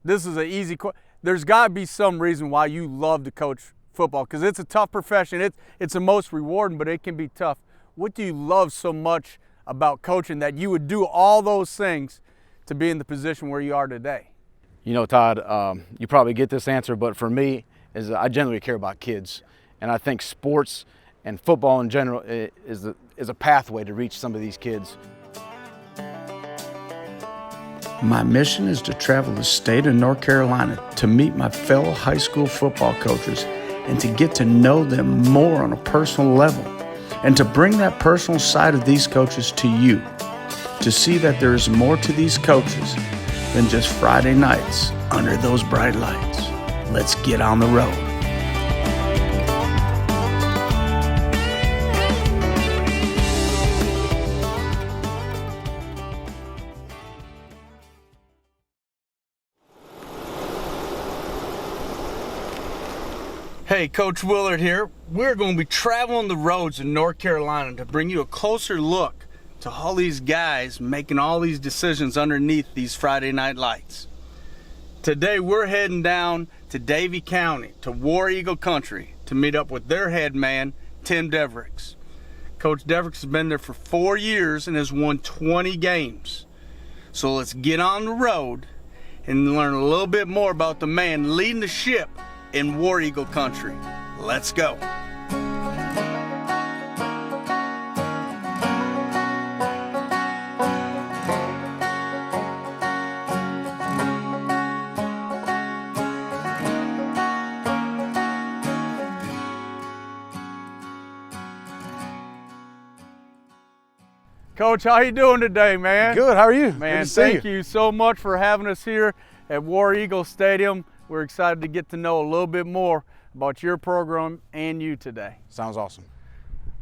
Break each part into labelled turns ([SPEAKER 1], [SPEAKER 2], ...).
[SPEAKER 1] this is an easy question. There's got to be some reason why you love to coach football, because it's a tough profession. It's the most rewarding, but it can be tough. What do you love so much about coaching that you would do all those things to be in the position where you are today?
[SPEAKER 2] You know, Todd, you probably get this answer, but for me, is I genuinely care about kids. And I think sports and football in general is a pathway to reach some of these kids.
[SPEAKER 3] My mission is to travel the state of North Carolina to meet my fellow high school football coaches and to get to know them more on a personal level, and to bring that personal side of these coaches to you, to see that there is more to these coaches than just Friday nights under those bright lights. Let's get on the road.
[SPEAKER 1] Hey, Coach Willard here. We're going to be traveling the roads in North Carolina to bring you a closer look to all these guys making all these decisions underneath these Friday night lights. Today we're heading down to Davie County, to War Eagle Country, to meet up with their head man, Tim Devericks. Coach Devericks has been there for 4 years and has won 20 games. So let's get on the road and learn a little bit more about the man leading the ship in War Eagle Country. Let's go. Coach, how you doing today, man?
[SPEAKER 2] Good, how are you?
[SPEAKER 1] Man, thank you so much for having us here at War Eagle Stadium. We're excited to get to know a little bit more about your program and you today.
[SPEAKER 2] Sounds awesome.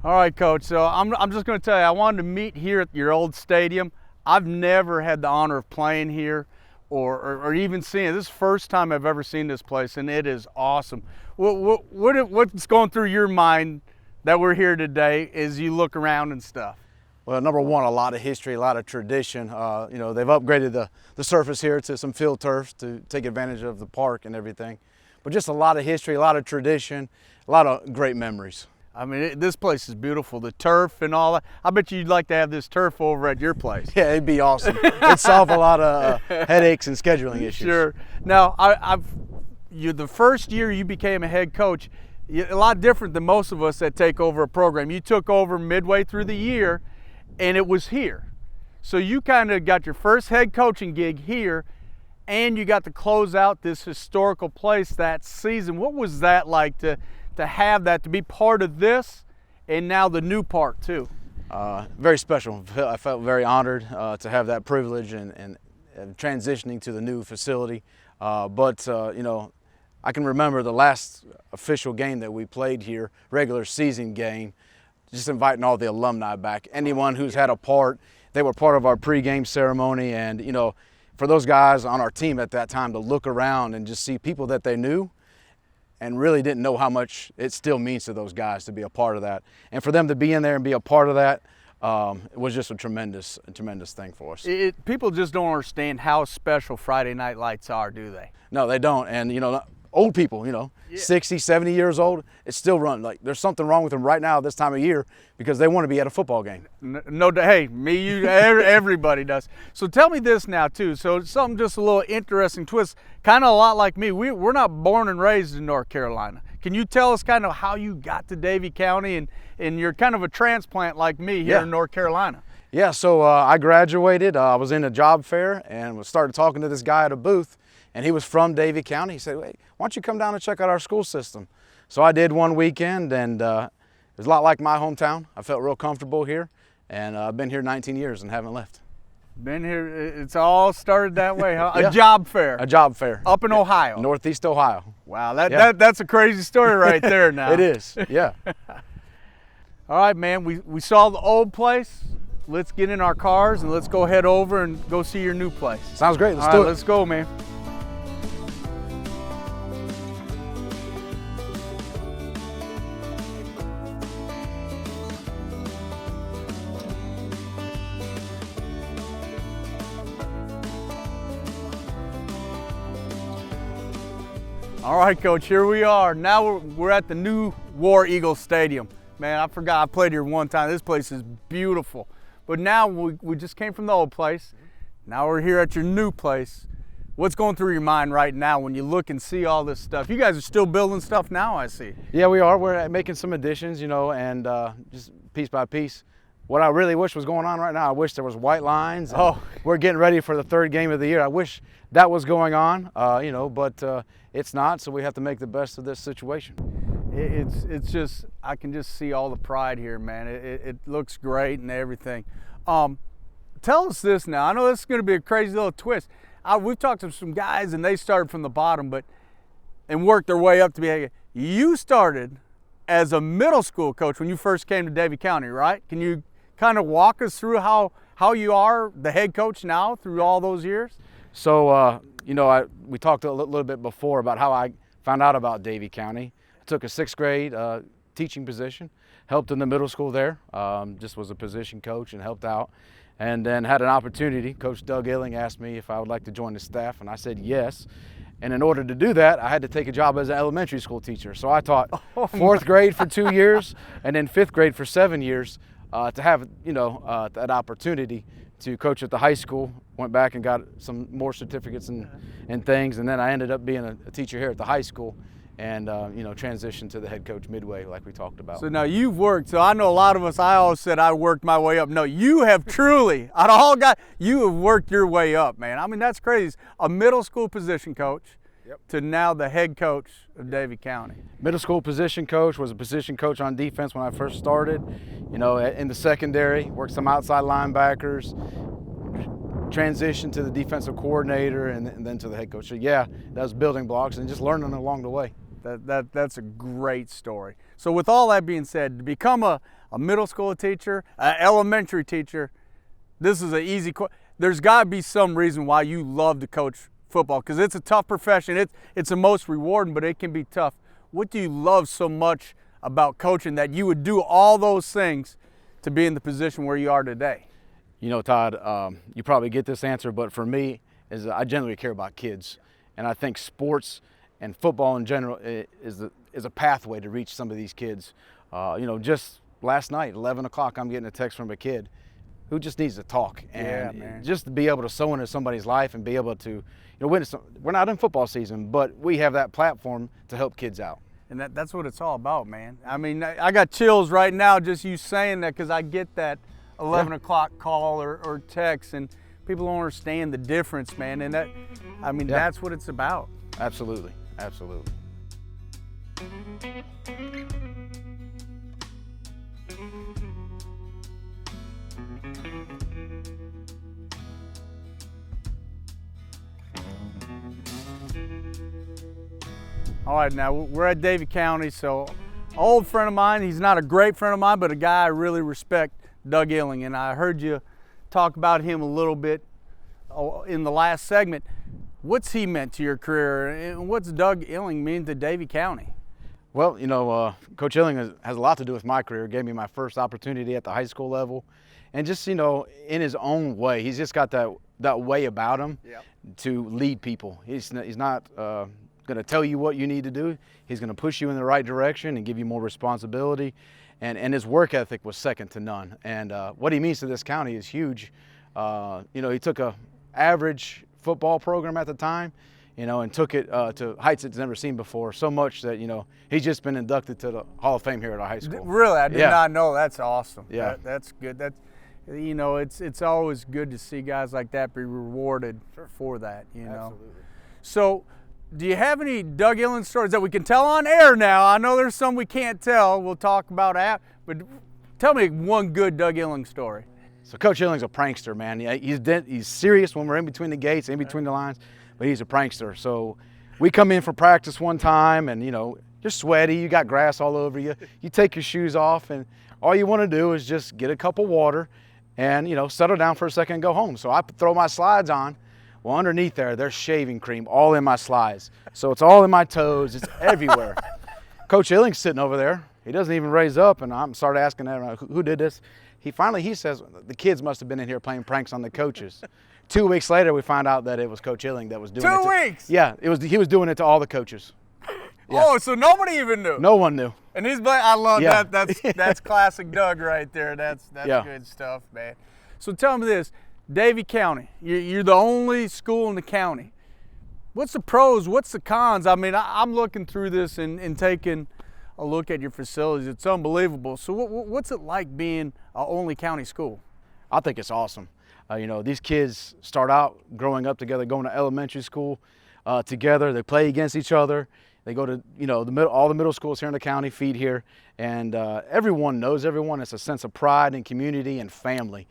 [SPEAKER 1] All right, Coach, so I'm just going to tell you, I wanted to meet here at your old stadium. I've never had the honor of playing here or even seeing it. This is the first time I've ever seen this place, and it is awesome. What's going through your mind that we're here today as you look around and stuff?
[SPEAKER 2] Well, number one, a lot of history, a lot of tradition. You know, they've upgraded the surface here to some field turf to take advantage of the park and everything. But just a lot of history, a lot of tradition, a lot of great memories.
[SPEAKER 1] I mean, this place is beautiful. The turf and all that. I bet you'd like to have this turf over at your place.
[SPEAKER 2] Yeah, it'd be awesome. It'd solve a lot of headaches and scheduling issues.
[SPEAKER 1] Sure. Now, the first year you became a head coach, a lot different than most of us that take over a program. You took over midway through the year, and it was here. So you kind of got your first head coaching gig here, and you got to close out this historical place that season. What was that like to have that, to be part of this, and now the new part too?
[SPEAKER 2] Very special. I felt very honored to have that privilege and transitioning to the new facility. But you know, I can remember the last official game that we played here, regular season game, just inviting all the alumni back. Anyone who's had a part, they were part of our pregame ceremony, and you know, for those guys on our team at that time to look around and just see people that they knew and really didn't know how much it still means to those guys to be a part of that. And for them to be in there and be a part of that, it was just a tremendous thing for us.
[SPEAKER 1] People just don't understand how special Friday Night Lights are, do they?
[SPEAKER 2] No, they don't. And you know, old people, you know, 60, 70 years old, it's still running. Like, there's something wrong with them right now this time of year because they want to be at a football game.
[SPEAKER 1] No, hey, me, you, everybody does. So tell me this now too. So something just a little interesting twist, kind of a lot like me. We're not born and raised in North Carolina. Can you tell us kind of how you got to Davie County, and you're kind of a transplant like me here in North Carolina?
[SPEAKER 2] Yeah, so I graduated. I was in a job fair and started talking to this guy at a booth. And he was from Davie County. He said, "Wait, why don't you come down and check out our school system?" So I did one weekend, and it was a lot like my hometown. I felt real comfortable here, and I've been here 19 years and haven't left.
[SPEAKER 1] Been here, it's all started that way, huh? A job fair.
[SPEAKER 2] A job fair.
[SPEAKER 1] Up in Ohio.
[SPEAKER 2] Northeast Ohio.
[SPEAKER 1] Wow, that's a crazy story right there now.
[SPEAKER 2] It is, yeah.
[SPEAKER 1] All right, man, we saw the old place. Let's get in our cars and let's go head over and go see your new place.
[SPEAKER 2] Sounds great, let's do it.
[SPEAKER 1] Let's go, man. All right, Coach, here we are. Now we're at the new War Eagle Stadium. Man, I forgot I played here one time. This place is beautiful. But now we just came from the old place. Now we're here at your new place. What's going through your mind right now when you look and see all this stuff? You guys are still building stuff now, I see.
[SPEAKER 2] Yeah, we are. We're making some additions, you know, and just piece by piece. What I really wish was going on right now, I wish there was white lines.
[SPEAKER 1] Oh.
[SPEAKER 2] We're getting ready for the third game of the year. I wish that was going on, you know, but it's not, so we have to make the best of this situation.
[SPEAKER 1] It's just, I can just see all the pride here, man. It looks great and everything. Tell us this now. I know this is going to be a crazy little twist. We've talked to some guys and they started from the bottom and worked their way up to be. You started as a middle school coach when you first came to Davie County, right? Can you kind of walk us through how you are the head coach now through all those years?
[SPEAKER 2] So, you know, we talked a little bit before about how I found out about Davie County. I took a 6th grade teaching position, helped in the middle school there, just was a position coach and helped out. And then had an opportunity. Coach Doug Illing asked me if I would like to join the staff, and I said yes. And in order to do that, I had to take a job as an elementary school teacher. So I taught 4th grade for 2 years and then 5th grade for 7 years to have, you know, that opportunity to coach at the high school. Went back and got some more certificates and things, and then I ended up being a teacher here at the high school and, you know, transitioned to the head coach midway like we talked about.
[SPEAKER 1] So now you've worked, so I know a lot of us, I always said I worked my way up. No, you have truly, out of all guys, you have worked your way up, man. I mean, that's crazy. A middle school position coach to now the head coach of Davie County.
[SPEAKER 2] Middle school position coach, was a position coach on defense when I first started. You know, in the secondary, worked some outside linebackers, transitioned to the defensive coordinator and then to the head coach. So yeah, that was building blocks and just learning along the way.
[SPEAKER 1] That's a great story. So with all that being said, to become a middle school teacher, an elementary teacher, this is an easy question. There's got to be some reason why you love to coach football, because it's a tough profession. It's the most rewarding, but it can be tough. What do you love so much about coaching that you would do all those things to be in the position where you are today?
[SPEAKER 2] You know, Todd, you probably get this answer, but for me, I generally care about kids. And I think sports and football in general is a pathway to reach some of these kids. You know, just last night, 11 o'clock, I'm getting a text from a kid who just needs to talk. And just to be able to sow into somebody's life and be able to, you know, we're not in football season, but we have that platform to help kids out.
[SPEAKER 1] And that's what it's all about, man. I mean, I got chills right now just you saying that, because I get that 11 o'clock call or text, and people don't understand the difference, man. And that, I mean, that's what it's about.
[SPEAKER 2] Absolutely, absolutely.
[SPEAKER 1] All right, now we're at Davie County, so an old friend of mine, he's not a great friend of mine, but a guy I really respect, Doug Illing, and I heard you talk about him a little bit in the last segment. What's he meant to your career, and what's Doug Illing mean to Davie County?
[SPEAKER 2] Well, you know, Coach Illing has a lot to do with my career. Gave me my first opportunity at the high school level, and just, you know, in his own way, he's just got that way about him to lead people. He's not going to tell you what you need to do. He's going to push you in the right direction and give you more responsibility. And his work ethic was second to none. And what he means to this county is huge. You know, he took a average football program at the time, you know, and took it to heights it's never seen before. So much that, you know, he's just been inducted to the Hall of Fame here at our high school.
[SPEAKER 1] Really, I did not know. That's awesome.
[SPEAKER 2] Yeah,
[SPEAKER 1] that's good. That's, you know, it's always good to see guys like that be rewarded for that. You know.
[SPEAKER 2] Absolutely.
[SPEAKER 1] So, do you have any Doug Illing stories that we can tell on air now? I know there's some we can't tell. We'll talk about that. But tell me one good Doug Illing story.
[SPEAKER 2] So Coach Illing's a prankster, man. He's serious when we're in between the gates, in between the lines, but he's a prankster. So we come in for practice one time and, you know, you're sweaty, you got grass all over you. You take your shoes off and all you want to do is just get a cup of water and, you know, settle down for a second and go home. So I throw my slides on. Well, underneath there's shaving cream all in my slides. So it's all in my toes, it's everywhere. Coach Illing's sitting over there. He doesn't even raise up, and I'm started asking him, who did this? He says, the kids must have been in here playing pranks on the coaches. 2 weeks later, we found out that it was Coach Illing that was doing it.
[SPEAKER 1] 2 weeks?
[SPEAKER 2] Yeah, he was doing it to all the coaches. Yeah.
[SPEAKER 1] Oh, so nobody even knew.
[SPEAKER 2] No one knew.
[SPEAKER 1] And he's like, I love
[SPEAKER 2] Yeah.
[SPEAKER 1] That's classic Doug right there. That's
[SPEAKER 2] Yeah.
[SPEAKER 1] good stuff, man. So tell me this, Davie County. You're the only school in the county. What's the pros? What's the cons? I mean, I'm looking through this and taking a look at your facilities. It's unbelievable. So what's it like being a only county school?
[SPEAKER 2] I think it's awesome. You know, these kids start out growing up together, going to elementary school together. They play against each other. They go to, you know, all the middle schools here in the county feed here, and everyone knows everyone. It's a sense of pride and community and family.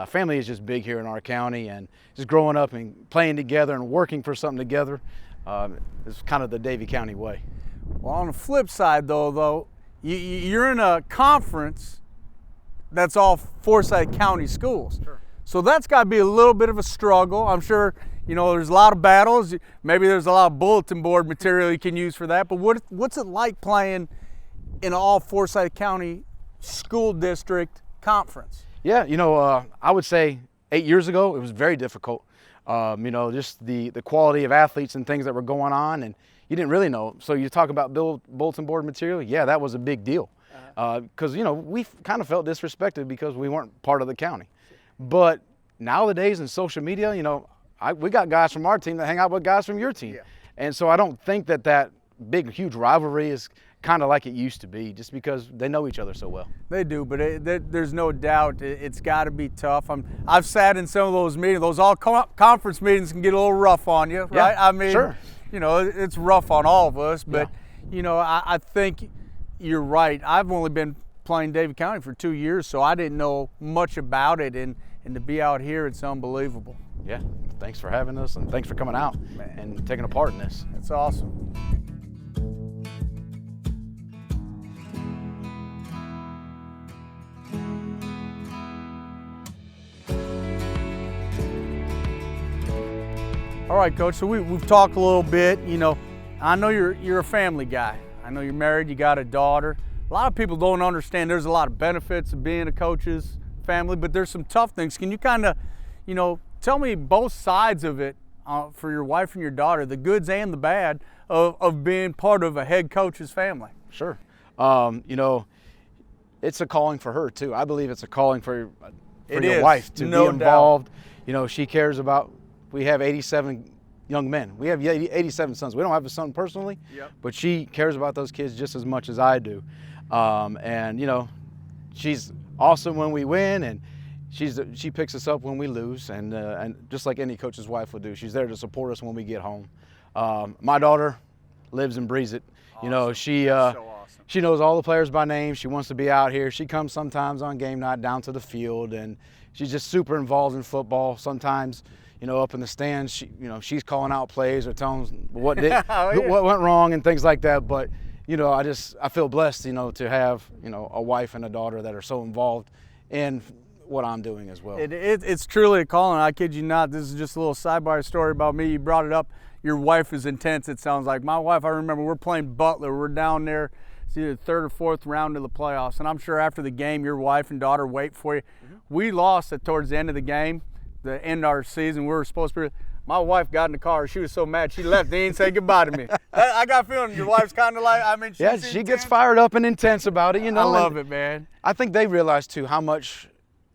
[SPEAKER 2] Family is just big here in our county, and just growing up and playing together and working for something together is kind of the Davie County way.
[SPEAKER 1] Well, on the flip side, though, you're in a conference that's all Forsyth County schools.
[SPEAKER 2] Sure.
[SPEAKER 1] So that's got to be a little bit of a struggle. I'm sure, you know, there's a lot of battles. Maybe there's a lot of bulletin board material you can use for that. But what's it like playing in all Forsyth County school district conference?
[SPEAKER 2] Yeah, you know, I would say 8 years ago it was very difficult. You know, just the quality of athletes and things that were going on, and you didn't really know. So you talk about bulletin board material, yeah, that was a big deal. Because, you know, we kind of felt disrespected because we weren't part of the county. But nowadays in social media, you know, we got guys from our team that hang out with guys from your team.
[SPEAKER 1] Yeah.
[SPEAKER 2] And so I don't think that big, huge rivalry is kind of like it used to be, just because they know each other so well.
[SPEAKER 1] They do, but there's no doubt it's got to be tough. I've sat in some of those meetings. Those all conference meetings can get a little rough on you, right?
[SPEAKER 2] Yeah,
[SPEAKER 1] I mean,
[SPEAKER 2] sure.
[SPEAKER 1] You know, it's rough on all of us, but,
[SPEAKER 2] Yeah.
[SPEAKER 1] you know, I think you're right. I've only been playing Davie County for 2 years, so I didn't know much about it, and to be out here, it's unbelievable.
[SPEAKER 2] Yeah, thanks for having us, and thanks for coming out and taking a part in this.
[SPEAKER 1] It's awesome. All right, Coach, so we've talked a little bit. You know, I know you're a family guy. I know you're married, you got a daughter. A lot of people don't understand there's a lot of benefits of being a coach's family, but there's some tough things. Can you kind of, you know, tell me both sides of it for your wife and your daughter, the goods and the bad of being part of a head coach's family?
[SPEAKER 2] Sure. You know, it's a calling for her too. I believe it's a calling for your wife to be involved.
[SPEAKER 1] Doubt.
[SPEAKER 2] You know, she cares about. We have 87 young men. We have 87 sons. We don't have a son personally, but she cares about those kids just as much as I do. And you know, she's awesome when we win, and she picks us up when we lose, and just like any coach's wife would do, she's there to support us when we get home. My daughter lives and breathes it. Awesome. You know, she knows all the players by name. She wants to be out here. She comes sometimes on game night down to the field, and she's just super involved in football. Sometimes, you know, up in the stands, she's calling out plays or telling them what went wrong and things like that. But, you know, I feel blessed, you know, to have, you know, a wife and a daughter that are so involved in what I'm doing as well.
[SPEAKER 1] It's truly a calling. I kid you not. This is just a little sidebar story about me. You brought it up. Your wife is intense, it sounds like. My wife, I remember we're playing Butler. We're down there. It's either the third or fourth round of the playoffs. And I'm sure after the game, your wife and daughter wait for you. Mm-hmm. We lost towards the end of the game. The end of our season, we were supposed to be. My wife got in the car. She was so mad she left. They didn't say goodbye to me. I got a feeling your wife's kind of like, I mean,
[SPEAKER 2] she gets fired up and intense about it, you know.
[SPEAKER 1] I love it, man.
[SPEAKER 2] I think they realize too how much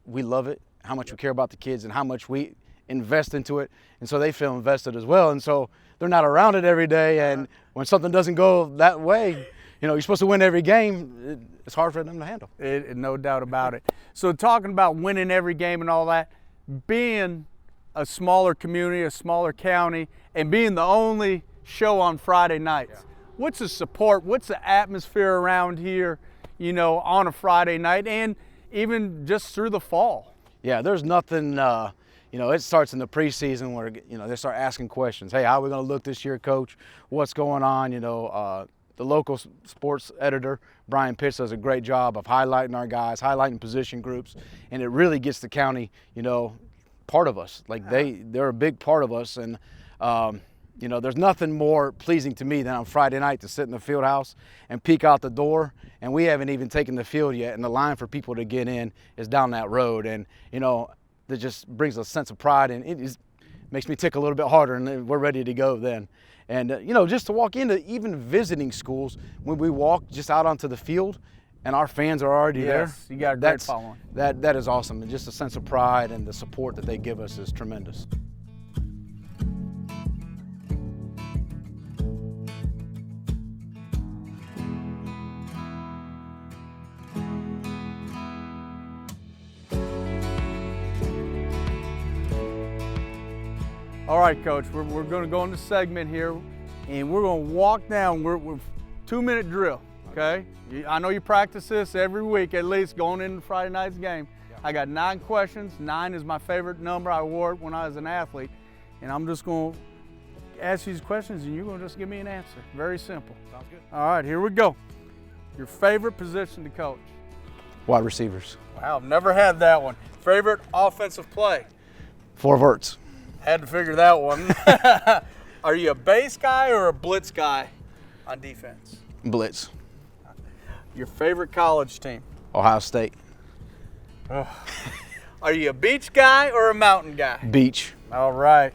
[SPEAKER 2] we love it, how much we care about the kids, and how much we invest into it, and so they feel invested as well. And so they're not around it every day, and when something doesn't go that way, you know, you're supposed to win every game. It's hard for them to handle.
[SPEAKER 1] No doubt about it. So talking about winning every game and all that, being a smaller community, a smaller county, and being the only show on Friday nights, what's the support, what's the atmosphere around here, you know, on a Friday night and even just through the fall?
[SPEAKER 2] Yeah, there's nothing, you know, it starts in the preseason where, you know, they start asking questions. Hey, how are we going to look this year, Coach? What's going on? You know, the local sports editor, Brian Pitts, does a great job of highlighting our guys, highlighting position groups, and it really gets the county, you know, part of us. Like they're a big part of us, and you know, there's nothing more pleasing to me than on Friday night to sit in the field house and peek out the door, and we haven't even taken the field yet, and the line for people to get in is down that road, and you know, that just brings a sense of pride, and it makes me tick a little bit harder, and we're ready to go then. And just to walk into even visiting schools, when we walk just out onto the field and our fans are already there.
[SPEAKER 1] You got a great following.
[SPEAKER 2] That is awesome. And just a sense of pride and the support that they give us is tremendous.
[SPEAKER 1] All right, Coach, we're going to go into segment here, and we're going to walk down. We're 2-minute drill, okay? I know you practice this every week, at least, going into Friday night's game. Yeah. I got 9 questions. 9 is my favorite number. I wore it when I was an athlete, and I'm just going to ask you these questions, and you're going to just give me an answer. Very simple.
[SPEAKER 2] Sounds good.
[SPEAKER 1] All right, here we go. Your favorite position to coach?
[SPEAKER 2] Wide receivers.
[SPEAKER 1] Wow, I've never had that one. Favorite offensive play?
[SPEAKER 2] 4 verts.
[SPEAKER 1] Had to figure that one. Are you a base guy or a blitz guy on defense?
[SPEAKER 2] Blitz.
[SPEAKER 1] Your favorite college team?
[SPEAKER 2] Ohio State.
[SPEAKER 1] Oh. Are you a beach guy or a mountain guy?
[SPEAKER 2] Beach.
[SPEAKER 1] All right.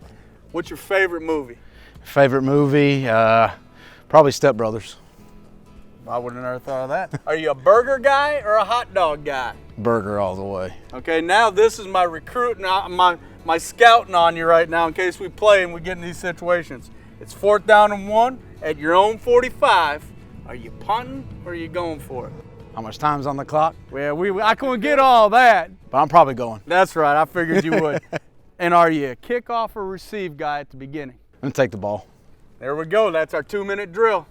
[SPEAKER 1] What's your favorite movie?
[SPEAKER 2] Favorite movie? Probably Step Brothers.
[SPEAKER 1] I wouldn't have ever thought of that. Are you a burger guy or a hot dog guy?
[SPEAKER 2] Burger all the way.
[SPEAKER 1] Okay, now this is my recruiting, my scouting on you right now in case we play and we get in these situations. It's 4th down and 1 at your own 45. Are you punting or are you going for it?
[SPEAKER 2] How much time's on the clock?
[SPEAKER 1] Well, I couldn't get all that.
[SPEAKER 2] But I'm probably going.
[SPEAKER 1] That's right, I figured you would. And are you a kickoff or receive guy at the beginning?
[SPEAKER 2] I'm going to take the ball.
[SPEAKER 1] There we go, that's our 2-minute drill.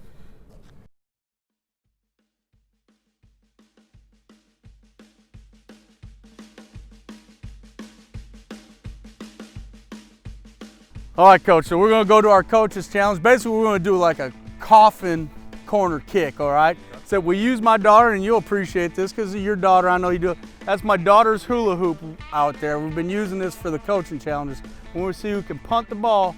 [SPEAKER 1] All right, Coach, so we're going to go to our coach's challenge. Basically, we're going to do like a coffin corner kick, all right? So we use my daughter, and you'll appreciate this because of your daughter, I know you do. That's my daughter's hula hoop out there. We've been using this for the coaching challenges. We want to see who can punt the ball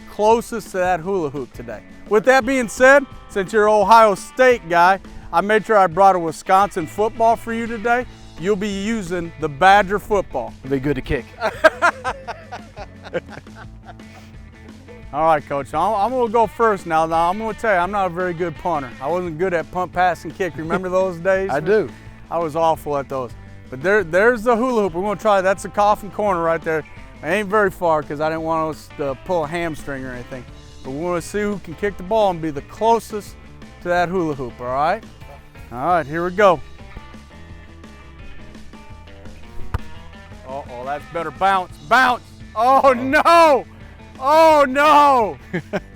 [SPEAKER 1] closest to that hula hoop today. With that being said, since you're an Ohio State guy, I made sure I brought a Wisconsin football for you today. You'll be using the Badger football.
[SPEAKER 2] It'll be good to kick.
[SPEAKER 1] All right, Coach, I'm going to go first now. I'm going to tell you, I'm not a very good punter. I wasn't good at punt, pass, and kick. Remember those days?
[SPEAKER 2] I do.
[SPEAKER 1] I was awful at those. But there's the hula hoop. We're going to try. That's the coffin corner right there. It ain't very far because I didn't want us to pull a hamstring or anything. But we want to see who can kick the ball and be the closest to that hula hoop, all right? All right, here we go. Uh-oh, that's better. Bounce, bounce. Oh, no. Oh no!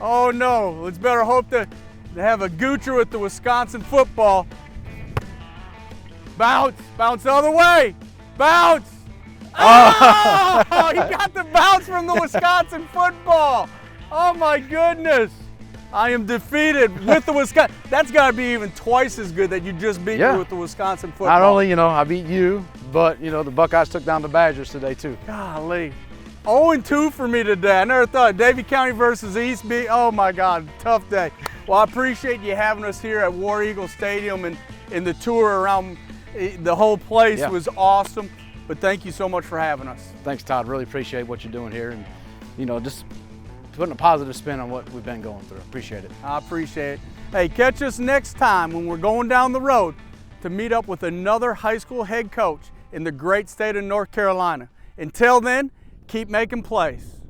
[SPEAKER 1] Oh no! Let's better hope to have a goocher with the Wisconsin football. Bounce! Bounce the other way! Bounce! Oh! He got the bounce from the Wisconsin football! Oh my goodness! I am defeated with the Wisconsin. That's got to be even twice as good that you just beat me with the Wisconsin football.
[SPEAKER 2] Not only, I beat you, but, the Buckeyes took down the Badgers today too.
[SPEAKER 1] Golly. 0-2 for me today. I never thought Davie County versus East B. Oh my God, tough day. Well, I appreciate you having us here at War Eagle Stadium and the tour around the whole place was awesome. But thank you so much for having us.
[SPEAKER 2] Thanks, Todd. Really appreciate what you're doing here and, just putting a positive spin on what we've been going through. Appreciate it.
[SPEAKER 1] I appreciate it. Hey, catch us next time when we're going down the road to meet up with another high school head coach in the great state of North Carolina. Until then, keep making plays.